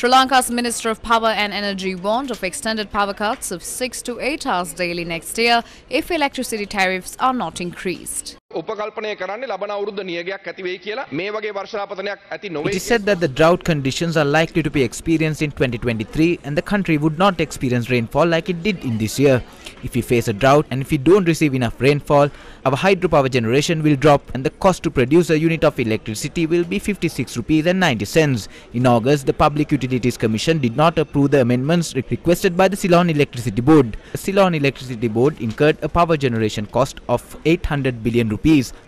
Sri Lanka's Minister of Power and Energy warned of extended power cuts of 6 to 8 hours daily next year if electricity tariffs are not increased. It is said that the drought conditions are likely to be experienced in 2023 and the country would not experience rainfall like it did in this year. If we face a drought and if we don't receive enough rainfall, our hydropower generation will drop and the cost to produce a unit of electricity will be 56 rupees and 90 cents. In August, the Public Utilities Commission did not approve the amendments requested by the Ceylon Electricity Board. The Ceylon Electricity Board incurred a power generation cost of 800 billion rupees.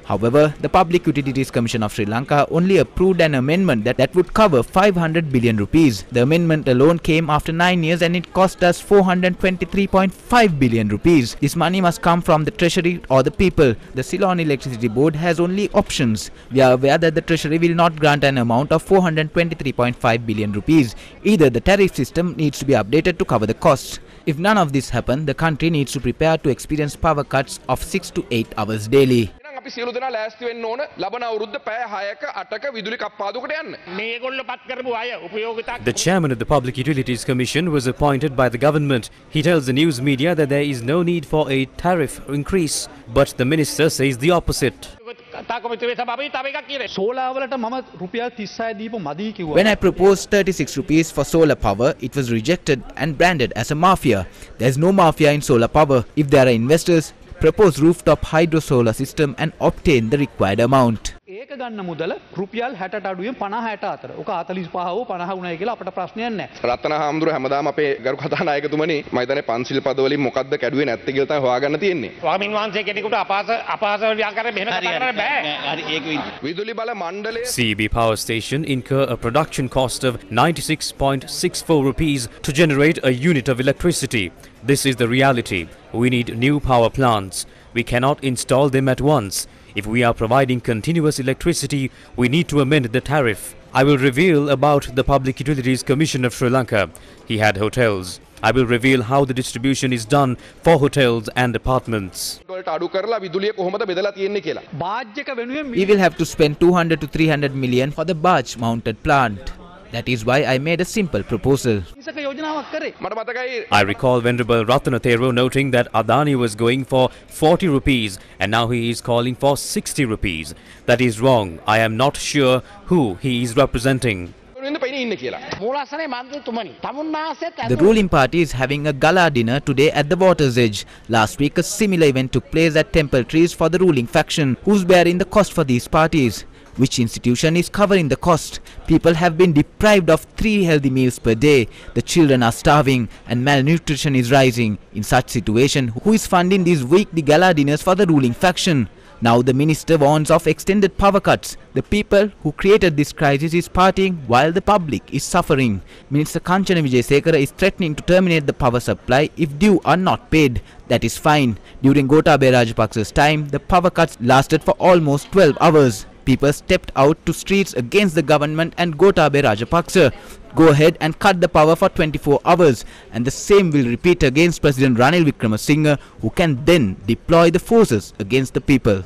However, the Public Utilities Commission of Sri Lanka only approved an amendment that would cover 500 billion rupees. The amendment alone came after 9 years and it cost us 423.5 billion rupees. This money must come from the treasury or the people. The Ceylon Electricity Board has only options. We are aware that the treasury will not grant an amount of 423.5 billion rupees. Either the tariff system needs to be updated to cover the costs. If none of this happens, the country needs to prepare to experience power cuts of 6 to 8 hours daily. The chairman of the Public Utilities Commission was appointed by the government. He tells the news media that there is no need for a tariff increase, but the minister says the opposite. When I proposed 36 rupees for solar power, it was rejected and branded as a mafia. There is no mafia in solar power. If there are investors, propose rooftop hydro solar system and obtain the required amount. CEB Power Station incur a production cost of 96.64 rupees to generate a unit of electricity. This is the reality. We need new power plants. We cannot install them at once. If we are providing continuous electricity, we need to amend the tariff. I will reveal about the Public Utilities Commission of Sri Lanka. He had hotels. I will reveal how the distribution is done for hotels and apartments. We will have to spend 200 to 300 million for the barge mounted plant. That is why I made a simple proposal. I recall Venerable Ratana Thero noting that Adani was going for 40 rupees and now he is calling for 60 rupees. That is wrong. I am not sure who he is representing. The ruling party is having a gala dinner today at the water's edge. Last week, a similar event took place at Temple Trees for the ruling faction. Who's bearing the cost for these parties? Which institution is covering the cost? People have been deprived of 3 healthy meals per day. The children are starving and malnutrition is rising. In such situation, who is funding these weekly gala dinners for the ruling faction? Now the minister warns of extended power cuts. The people who created this crisis is partying while the public is suffering. Minister Kanchana is threatening to terminate the power supply if due are not paid. That is fine. During Gotabaya Rajapaksa's time, the power cuts lasted for almost 12 hours. People stepped out to streets against the government and Gotabaya Rajapaksa. Go ahead and cut the power for 24 hours and the same will repeat against President Ranil Wickremesinghe, who can then deploy the forces against the people.